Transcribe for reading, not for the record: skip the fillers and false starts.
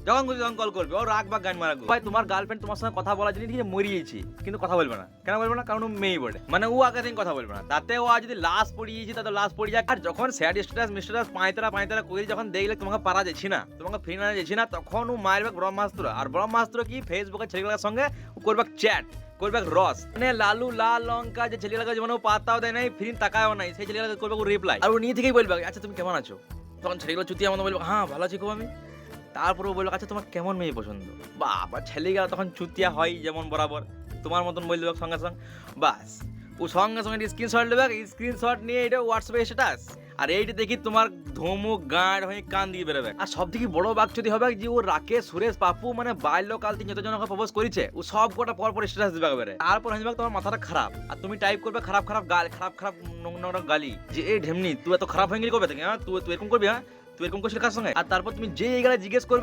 যখন খুশি তখন কল করবে, ও রাগ বা গান মারা ভাই তোমার গার্লফ্রেন্ড তোমার সঙ্গে কথা বলার জন্য ঠিক আছে মরিয়েছি, কিন্তু কথা বলবে না। কেন বলবে না? কারণ ও মেয়ে বটে, মানে ও আগে থেকে কথা বলবে না। তাতে ও আজ যদি লাশ পড়িয়েছি তাতে লাশ পড়ে যাক। আর যখন স্যাড স্ট্যাটাস মিস্টারাস পাঁয়তারা করে যখন দেখলে তোমাকে পারা যাচ্ছি না, তোমাকে ফ্রি না যাচ্ছি না, তখন ও মারবে ব্রহ্মাস্ত্র। আর ব্রহ্মাস্ত্র কি ফেসবুকে ছেলেগুলোর সঙ্গে ও করবে চ্যাট, করবে রস, মানে লালু লাল লঙ্কা যে ছেলেগুলোকে যেমন ও পাত্তাও দেয় নাই, ফিরিন তাকায়ও নাই, সেই ছেলেগুলোকে করবে রিপ্লাই। আর ও নিয়ে থেকেই বলবে আচ্ছা তুমি কেমন আছো, তখন ছেলেগুলো চুতিয়া মতো বলবে হ্যাঁ ভালো আছি খুব আমি। তারপরে ও বললো আচ্ছা তোমার কেমন মেয়ে পছন্দ, বাবা ছেলেগুলো তখন চুতিয়া হয় যেমন বরাবর তোমার মতন বলে দেবে সঙ্গে সঙ্গে। বাস ও সঙ্গে সঙ্গে স্ক্রিনশট দেবে, স্ক্রিনশট নিয়ে এটা হোয়াটসঅ্যাপে স্ট্যাটাস। আর এইটা দেখি তোমার ধমুক গাঁড় হয়ে কান দিয়ে বেরোবে। আর সব থেকে বড় বাকচুদি হবে যে ও রাকেশ সুরেশ পাপু মানে বাল্যকাল থেকে যতজন ওকে প্রপোজ করেছে ও সব কটা পর স্ট্যাটাস দিবে একেবারে। তারপর হয়ে যাবে তোমার মাথাটা খারাপ, আর তুমি টাইপ করবে খারাপ খারাপ গাল, খারাপ খারাপ নোংরা গালি, যে এই ঢেমনি তুই এত খারাপ হয়ে গেলি কবে থেকে, হ্যাঁ তুই এরকম করবি, হ্যাঁ তুই এরকম করছিস কার সঙ্গে। আর তারপর তুমি যে এই গালে জিজ্ঞেস করবে